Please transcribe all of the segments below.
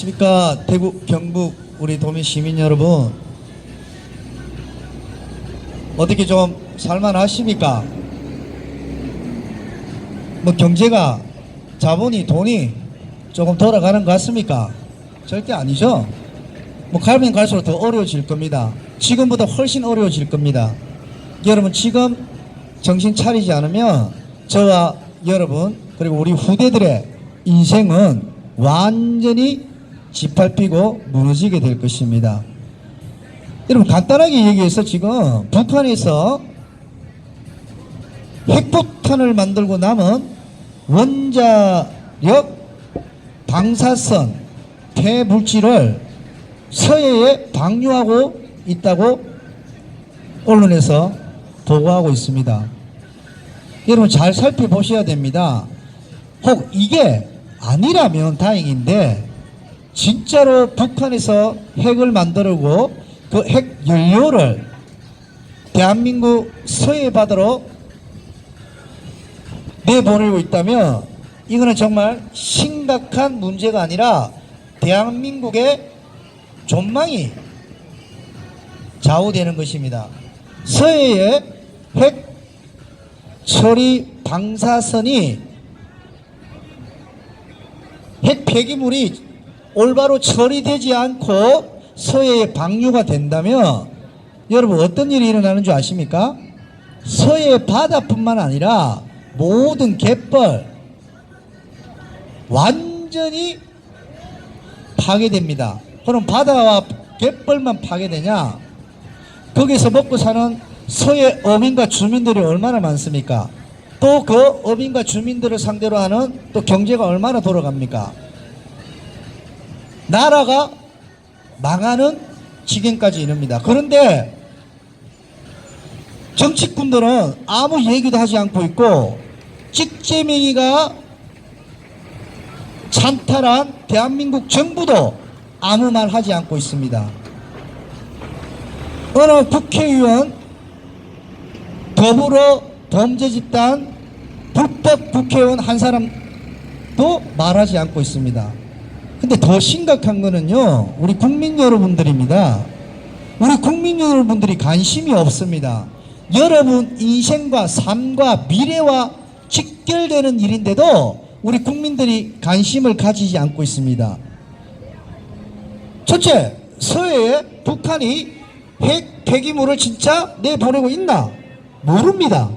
안녕하십니까. 대구 경북 우리 도민 시민 여러분, 어떻게 좀 살만하십니까? 뭐 경제가, 자본이, 돈이 조금 돌아가는 것 같습니까? 절대 아니죠. 뭐 가면 갈수록 더 어려워질 겁니다. 지금보다 훨씬 어려워질 겁니다. 여러분, 지금 정신 차리지 않으면 저와 여러분 그리고 우리 후대들의 인생은 완전히 짓밟히고 무너지게 될 것입니다. 여러분, 간단하게 얘기해서 지금 북한에서 핵폭탄을 만들고 남은 원자력 방사선 폐물질을 서해에 방류하고 있다고 언론에서 보고하고 있습니다. 여러분, 잘 살펴보셔야 됩니다. 혹 이게 아니라면 다행인데, 진짜로 북한에서 핵을 만들고 그 핵 연료를 대한민국 서해 바다로 내보내고 있다면 이거는 정말 심각한 문제가 아니라 대한민국의 존망이 좌우되는 것입니다. 서해의 핵 처리 방사선이, 핵 폐기물이 올바로 처리되지 않고 서해에 방류가 된다면 여러분, 어떤 일이 일어나는 줄 아십니까? 서해 바다뿐만 아니라 모든 갯벌 완전히 파괴됩니다. 그럼 바다와 갯벌만 파괴되냐? 거기서 먹고 사는 서해 어민과 주민들이 얼마나 많습니까? 또 그 어민과 주민들을 상대로 하는 또 경제가 얼마나 돌아갑니까? 나라가 망하는 지경까지 이릅니다. 그런데 정치꾼들은 아무 얘기도 하지 않고 있고, 찍재명이가 찬탈한 대한민국 정부도 아무 말 하지 않고 있습니다. 어느 국회의원, 더불어 범죄집단 불법 국회의원 한 사람도 말하지 않고 있습니다. 근데 더 심각한 거는요, 우리 국민 여러분들입니다. 우리 국민 여러분들이 관심이 없습니다. 여러분 인생과 삶과 미래와 직결되는 일인데도 우리 국민들이 관심을 가지지 않고 있습니다. 첫째, 서해에 북한이 핵 폐기물을 진짜 내보내고 있나? 모릅니다.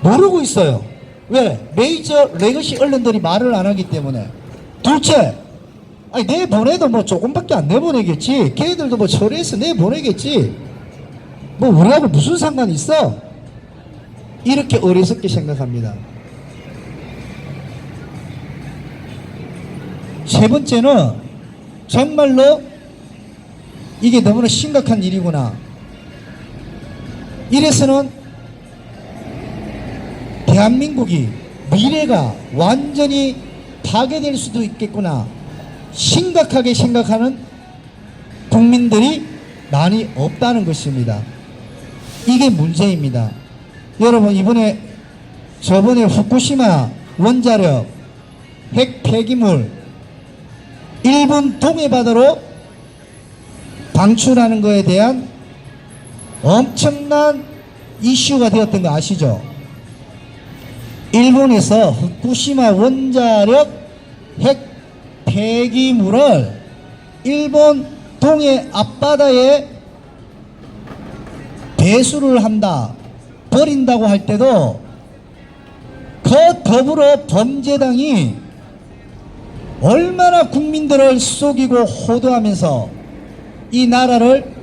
모르고 있어요. 왜? 메이저 레거시 언론들이 말을 안 하기 때문에. 둘째, 아니 내보내도 뭐 조금밖에 안 내보내겠지. 걔들도 뭐 처리해서 내보내겠지. 뭐 우리하고 무슨 상관이 있어? 이렇게 어리석게 생각합니다. 세 번째는 정말로 이게 너무나 심각한 일이구나. 이래서는 대한민국이 미래가 완전히 파괴될 수도 있겠구나 심각하게 생각하는 국민들이 많이 없다는 것입니다. 이게 문제입니다. 여러분, 저번에 후쿠시마 원자력 핵 폐기물 일본 동해바다로 방출하는 것에 대한 엄청난 이슈가 되었던 거 아시죠? 일본에서 후쿠시마 원자력 핵 폐기물을 일본 동해 앞바다에 배수를 한다, 버린다고 할 때도 그 더불어 범죄당이 얼마나 국민들을 속이고 호도하면서 이 나라를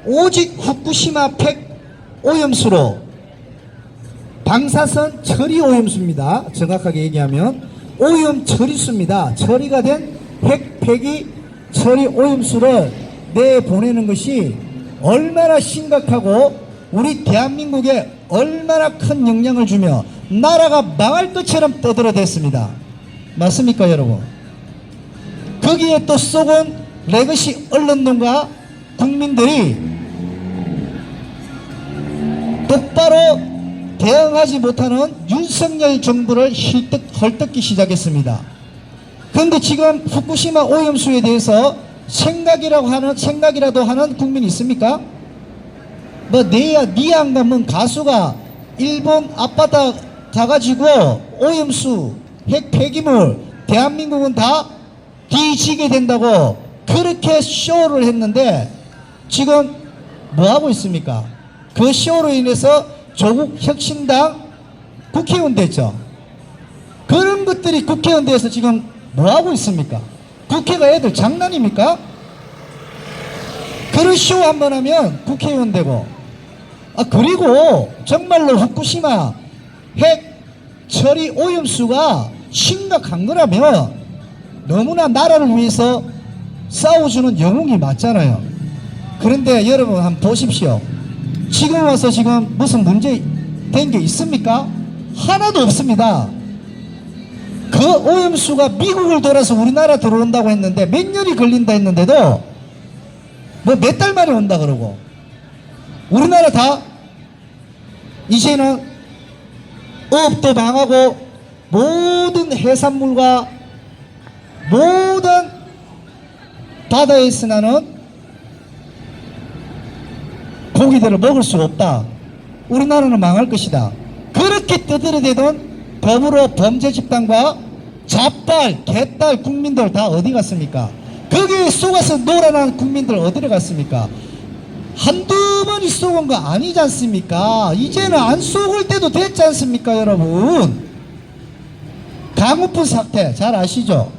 오직 후쿠시마 핵 오염수로, 방사선 처리 오염수입니다. 정확하게 얘기하면 오염 처리수입니다. 처리가 된 핵 폐기 처리 오염수를 내보내는 것이 얼마나 심각하고 우리 대한민국에 얼마나 큰 영향을 주며 나라가 망할 것처럼 떠들어댔습니다. 맞습니까, 여러분? 거기에 또 속은 레거시 언론들과 국민들이 똑바로 대응하지 못하는 윤석열 정부를 헐뜯기 시작했습니다. 그런데 지금 후쿠시마 오염수에 대해서 생각이라도 하는 국민이 있습니까? 뭐 니안가 뭔 가수가 일본 앞바다 가가지고 오염수 핵 폐기물 대한민국은 다 뒤지게 된다고 그렇게 쇼를 했는데 지금 뭐 하고 있습니까? 그 쇼로 인해서 조국 혁신당 국회의원 됐죠. 그런 것들이 국회의원 돼서 지금 뭐 하고 있습니까? 국회가 애들 장난입니까? 그런 쇼 한번 하면 국회의원 되고, 그리고 정말로 후쿠시마 핵 처리 오염수가 심각한 거라면 너무나 나라를 위해서 싸워주는 영웅이 맞잖아요. 그런데 여러분 한번 보십시오. 지금 와서 지금 무슨 문제 된 게 있습니까? 하나도 없습니다. 그 오염수가 미국을 돌아서 우리나라 들어온다고 했는데 몇 년이 걸린다 했는데도 뭐 몇 달 만에 온다 그러고, 우리나라 다 이제는 어업도 망하고 모든 해산물과 모든 바다에서 나는 고기들을 먹을 수 없다. 우리나라는 망할 것이다. 그렇게 떠들어대던 더불어 범죄 집단과 잡발, 개딸 국민들 다 어디 갔습니까? 거기에 속아서 놀아난 국민들 어디로 갔습니까? 한두 번이 쏘은 거 아니지 않습니까? 이제는 안 쏘을 때도 됐지 않습니까, 여러분? 강우풍 사태 잘 아시죠?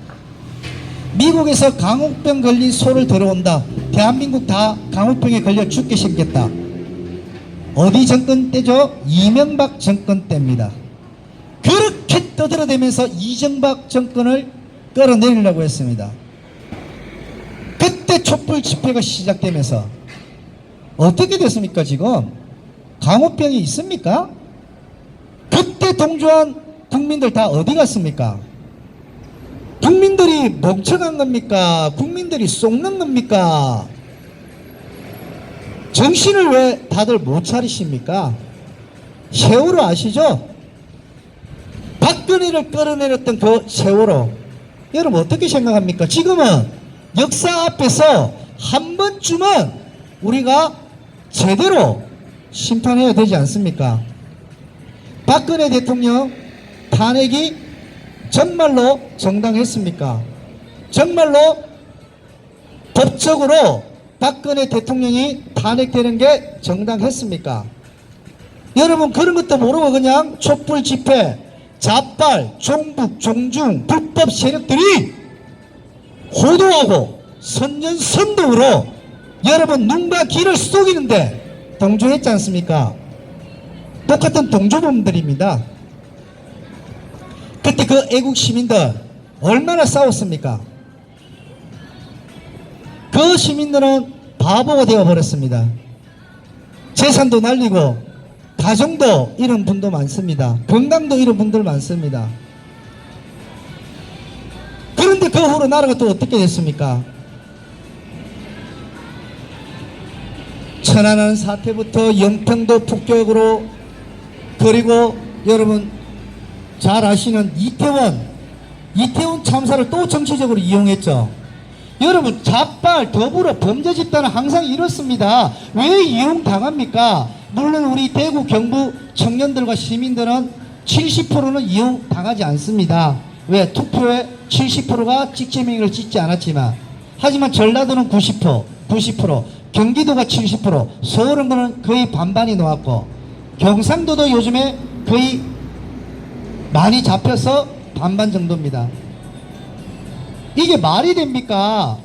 미국에서 강우병 걸린 소를 들어온다. 대한민국 다 강우병에 걸려 죽게 생겼다. 어디 정권 때죠? 이명박 정권 때입니다. 그렇게 떠들어대면서 이명박 정권을 끌어내리려고 했습니다. 그때 촛불 집회가 시작되면서 어떻게 됐습니까? 지금 강우병이 있습니까? 그때 동조한 국민들 다 어디 갔습니까? 국민들이 멍청한 겁니까? 국민들이 속는 겁니까? 정신을 왜 다들 못 차리십니까? 세월호 아시죠? 박근혜를 끌어내렸던 그 세월호, 여러분 어떻게 생각합니까? 지금은 역사 앞에서 한 번쯤은 우리가 제대로 심판해야 되지 않습니까? 박근혜 대통령 탄핵이 정말로 정당했습니까? 정말로 법적으로 박근혜 대통령이 탄핵되는 게 정당했습니까? 여러분 그런 것도 모르고 그냥 촛불 집회, 잡발, 종북, 종중, 불법 세력들이 호도하고 선전선동으로 여러분 눈과 귀를 속이는데 동조했지 않습니까? 똑같은 동조범들입니다. 그때 그 애국 시민들 얼마나 싸웠습니까? 그 시민들은 바보가 되어버렸습니다. 재산도 날리고 가정도 잃은 분도 많습니다. 건강도 잃은 분들 많습니다. 그런데 그 후로 나라가 또 어떻게 됐습니까? 천안함 사태부터 영평도 폭격으로, 그리고 여러분 잘 아시는 이태원 참사를 또 정치적으로 이용했죠. 여러분 잡발 더불어 범죄 집단은 항상 이렇습니다. 왜 이용당합니까? 물론 우리 대구 경부 청년들과 시민들은 70%는 이용당하지 않습니다. 왜? 투표에 70%가 찍지명을 찍지 않았지만, 하지만 전라도는 90%, 경기도가 70%, 서울은 거의 반반이 나왔고, 경상도도 요즘에 거의 많이 잡혀서 반반 정도입니다. 이게 말이 됩니까?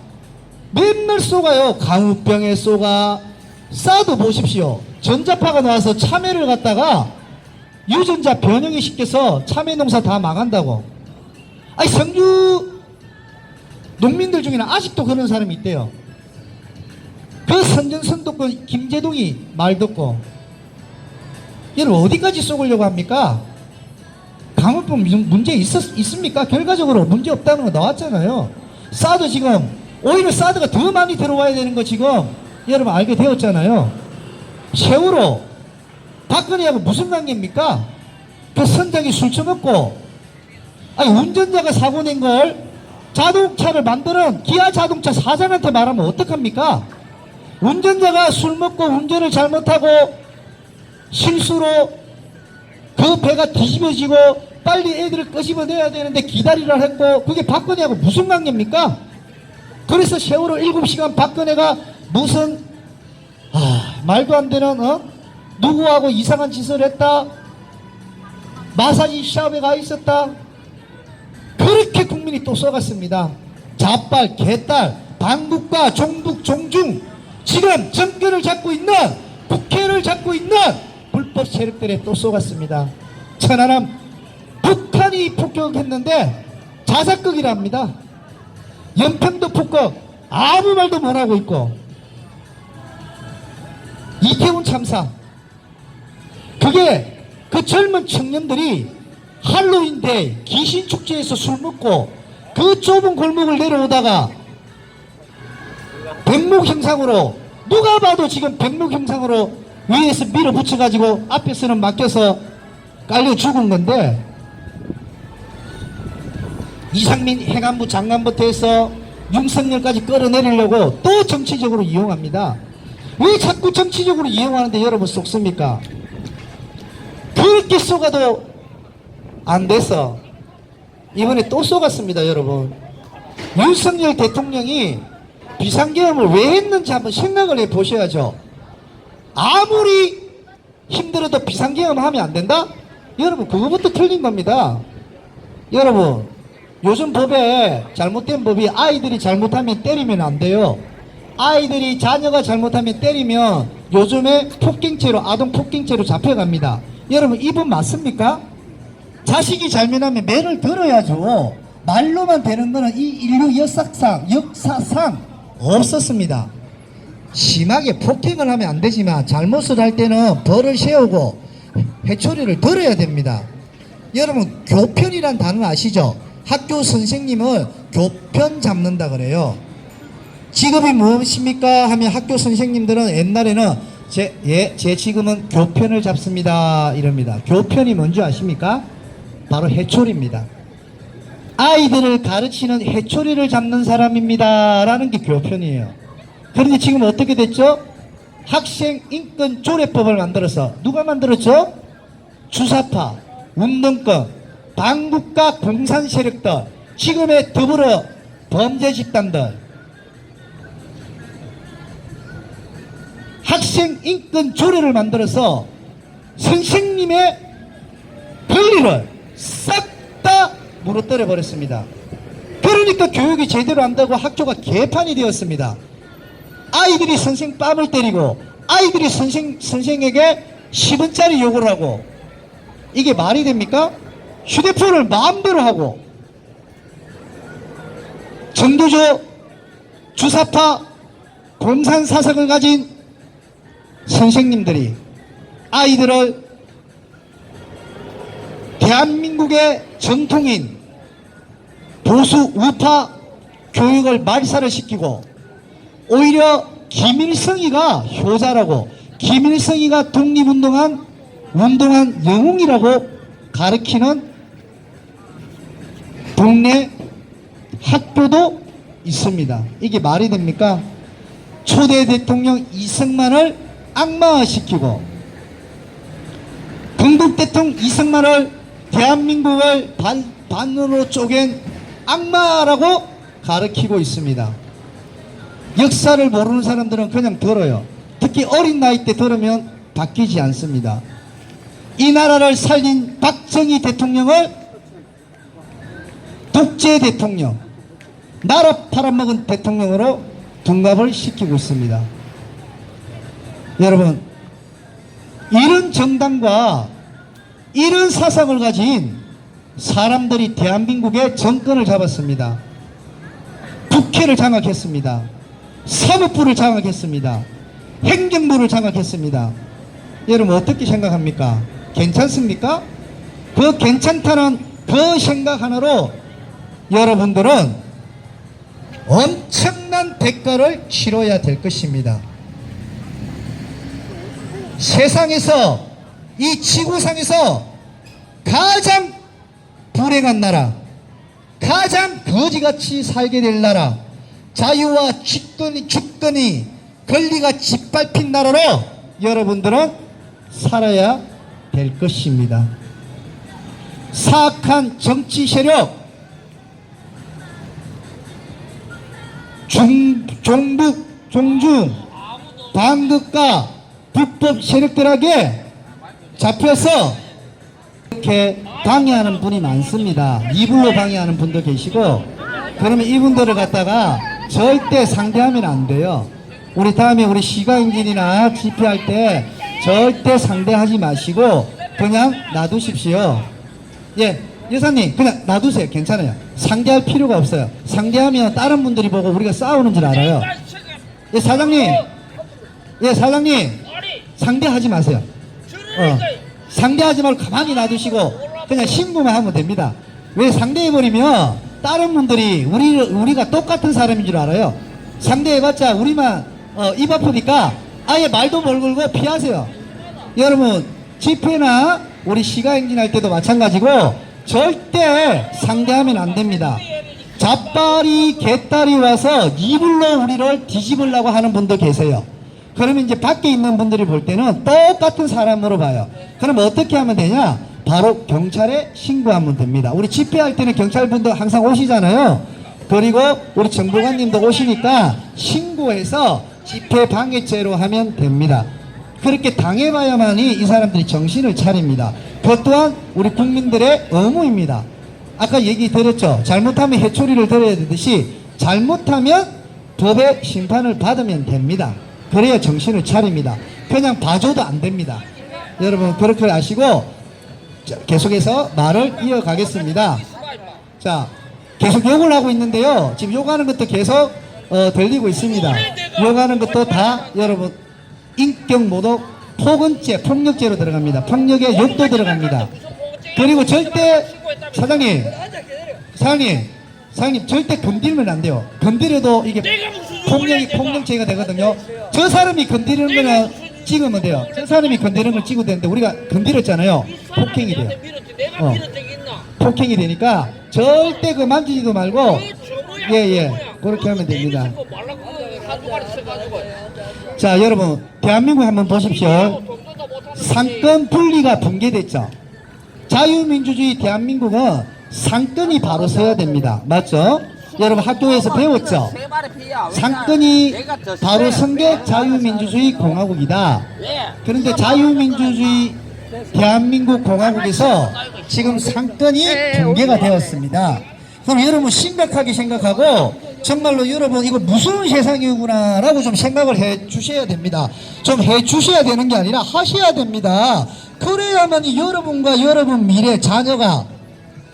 맨날 쏘가요. 강우병에 쏘가. 쏴도 보십시오. 전자파가 나와서 참외를 갖다가 유전자 변형이 시켜서 참외 농사 다 망한다고. 아니 성주 농민들 중에는 아직도 그런 사람이 있대요. 그 선전선도권 김제동이 말 듣고, 여러분 어디까지 쏘으려고 합니까? 강우병 문제 있습니까? 결과적으로 문제 없다는 거 나왔잖아요. 사드 지금 오히려 사드가 더 많이 들어와야 되는 거 지금 여러분 알게 되었잖아요. 세월호 박근혜하고 무슨 관계입니까? 그 선장이 술 처먹고, 아니 운전자가 사고 낸 걸 자동차를 만드는 기아 자동차 사장한테 말하면 어떡합니까? 운전자가 술 먹고 운전을 잘못하고 실수로 그 배가 뒤집어지고 빨리 애들을 끄집어내야 되는데 기다리라 했고, 그게 박근혜하고 무슨 관계입니까? 그래서 세월호 7시간 박근혜가 무슨 말도 안 되는 누구하고 이상한 짓을 했다, 마사지 샵에 가 있었다, 그렇게 국민이 또 쏘갔습니다. 자빨 개딸 반국가 종북 종중, 지금 정권을 잡고 있는, 국회를 잡고 있는 불법 세력들에 또 쏘갔습니다. 천안함 북한이 폭격했는데 자사극이랍니다. 연평도 폭격 아무 말도 못하고 있고, 이태원 참사, 그게 그 젊은 청년들이 할로윈데이 귀신축제에서 술 먹고 그 좁은 골목을 내려오다가 백목 형상으로, 누가 봐도 지금 백목 형상으로 위에서 밀어붙여가지고 앞에서는 맡겨서 깔려 죽은 건데, 이상민 행안부 장관부터 해서 윤석열까지 끌어내리려고 또 정치적으로 이용합니다. 왜 자꾸 정치적으로 이용하는데 여러분 속습니까? 그렇게 쏘가도 안 돼서 이번에 또 쏘갔습니다. 여러분, 윤석열 대통령이 비상계엄을 왜 했는지 한번 생각을 해보셔야죠. 아무리 힘들어도 비상계엄 하면 안 된다? 여러분, 그거부터 틀린 겁니다. 여러분, 요즘 법에 잘못된 법이 아이들이 잘못하면 때리면 안 돼요. 아이들이, 자녀가 잘못하면 때리면 요즘에 폭행죄로, 아동 폭행죄로 잡혀갑니다. 여러분, 이 법 맞습니까? 자식이 잘못하면 매를 들어야죠. 말로만 되는 거는 이 인류 역사상 없었습니다. 심하게 폭행을 하면 안 되지만 잘못을 할 때는 벌을 세우고 회초리를 들어야 됩니다. 여러분, 교편이란 단어 아시죠? 학교 선생님을 교편 잡는다 그래요. 직업이 무엇입니까 하면 학교 선생님들은 옛날에는 제 직업은 교편을 잡습니다 이럽니다. 교편이 뭔지 아십니까? 바로 해초리입니다. 아이들을 가르치는 해초리를 잡는 사람입니다 라는 게 교편이에요. 그런데 지금 어떻게 됐죠? 학생 인권 조례법을 만들어서, 누가 만들었죠? 주사파, 운동권, 반국가 공산 세력들, 지금의 더불어 범죄 집단들, 학생 인권 조례를 만들어서 선생님의 권리를 싹 다 무너뜨려 버렸습니다. 그러니까 교육이 제대로 안 되고 학교가 개판이 되었습니다. 아이들이 선생 뺨을 때리고, 아이들이 선생에게 10원짜리 욕을 하고, 이게 말이 됩니까? 휴대폰을 마음대로 하고, 정교조 주사파 공산 사상을 가진 선생님들이 아이들을 대한민국의 전통인 보수 우파 교육을 말살을 시키고, 오히려 김일성이가 효자라고, 김일성이가 독립운동한 영웅이라고 가르치는 동네 학교도 있습니다. 이게 말이 됩니까? 초대 대통령 이승만을 악마화시키고, 건국 대통령 이승만을 대한민국을 반으로 쪼갠 악마라고 가르치고 있습니다. 역사를 모르는 사람들은 그냥 들어요. 특히 어린 나이 때 들으면 바뀌지 않습니다. 이 나라를 살린 박정희 대통령을 독재 대통령, 나라 팔아먹은 대통령으로 둔갑을 시키고 있습니다. 여러분, 이런 정당과 이런 사상을 가진 사람들이 대한민국의 정권을 잡았습니다. 국회를 장악했습니다. 사법부를 장악했습니다. 행정부를 장악했습니다. 여러분, 어떻게 생각합니까? 괜찮습니까? 그 괜찮다는 그 생각 하나로 여러분들은 엄청난 대가를 치러야 될 것입니다. 세상에서, 이 지구상에서 가장 불행한 나라, 가장 거지같이 살게 될 나라, 자유와 주권이 권리가 짓밟힌 나라로 여러분들은 살아야 될 것입니다. 사악한 정치 세력, 종중, 반국가, 불법 세력들에게 잡혀서 이렇게 방해하는 분이 많습니다. 이불로 방해하는 분도 계시고, 그러면 이분들을 갖다가 절대 상대하면 안 돼요. 우리 다음에 우리 시가행진이나 집회할 때 절대 상대하지 마시고 그냥 놔두십시오. 예, 여사님 그냥 놔두세요. 괜찮아요. 상대할 필요가 없어요. 상대하면 다른 분들이 보고 우리가 싸우는 줄 알아요. 예, 사장님, 예, 사장님, 상대하지 마세요. 상대하지 말고 가만히 놔두시고 그냥 신고만 하면 됩니다. 왜 상대해버리면 다른 분들이 우리가 똑같은 사람인 줄 알아요. 상대해봤자 우리만 입 아프니까 아예 말도 못 걸고 피하세요. 여러분, 집회나 우리 시가행진 할 때도 마찬가지고 절대 상대하면 안 됩니다. 잡발이 개딸이 와서 이불로 우리를 뒤집으려고 하는 분도 계세요. 그러면 이제 밖에 있는 분들이 볼 때는 똑같은 사람으로 봐요. 그럼 어떻게 하면 되냐? 바로 경찰에 신고하면 됩니다. 우리 집회할 때는 경찰분도 항상 오시잖아요. 그리고 우리 정보관님도 오시니까 신고해서 집회 방해죄로 하면 됩니다. 그렇게 당해봐야만이 이 사람들이 정신을 차립니다. 그것 또한 우리 국민들의 의무입니다. 아까 얘기 드렸죠. 잘못하면 해초리를 들어야 되듯이 잘못하면 법의 심판을 받으면 됩니다. 그래야 정신을 차립니다. 그냥 봐줘도 안 됩니다. 여러분 그렇게 아시고 계속해서 말을 이어가겠습니다. 자, 계속 욕을 하고 있는데요. 지금 욕하는 것도 계속 들리고 있습니다. 욕하는 것도 다 여러분 인격모독 폭언죄, 폭력죄로 들어갑니다. 폭력에 욕도 들어갑니다. 그리고 절대 사장님 절대 건드리면 안 돼요. 건드려도 이게 폭력죄가 되거든요. 저 사람이 건드리는 거는 찍으면 돼요. 저 사람이 건드리는 걸 찍어도 되는데 우리가 건드렸잖아요. 폭행이 돼요. 폭행이 되니까 절대 그 만지지도 말고 예 그렇게 하면 됩니다. 자, 여러분 대한민국 한번 보십시오. 상권 분리가 붕괴됐죠. 자유민주주의 대한민국은 상권이 바로 서야 됩니다. 맞죠? 여러분 학교에서 배웠죠? 상권이 바로 선 게 자유민주주의 공화국이다. 그런데 자유민주주의 대한민국 공화국에서 지금 상권이 붕괴가 되었습니다. 그럼 여러분 심각하게 생각하고 정말로 여러분 이거 무서운 세상이구나 라고 좀 생각을 해 주셔야 됩니다. 좀 해 주셔야 되는 게 아니라 하셔야 됩니다. 그래야만 여러분과 여러분 미래 자녀가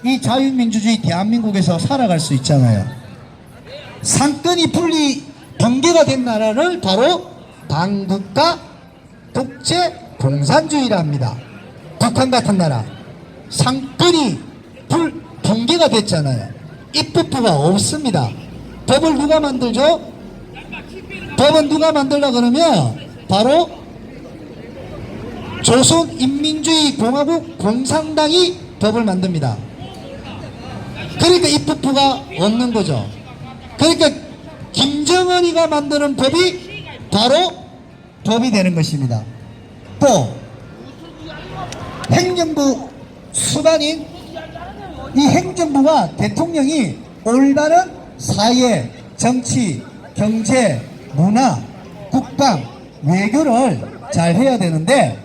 이 자유민주주의 대한민국에서 살아갈 수 있잖아요. 상권이 붕괴가 된 나라를 바로 반국가 독재 공산주의라 합니다. 북한 같은 나라 상권이 붕괴가 됐잖아요. 입법부가 없습니다. 법을 누가 만들죠? 법은 누가 만들라 그러면 바로 조선인민주의 공화국 공산당이 법을 만듭니다. 그러니까 입법부가 없는 거죠. 그러니까 김정은이가 만드는 법이 바로 법이 되는 것입니다. 또 행정부 수반인 이 행정부가 대통령이 올바른 사회, 정치, 경제, 문화, 국방, 외교를 잘 해야 되는데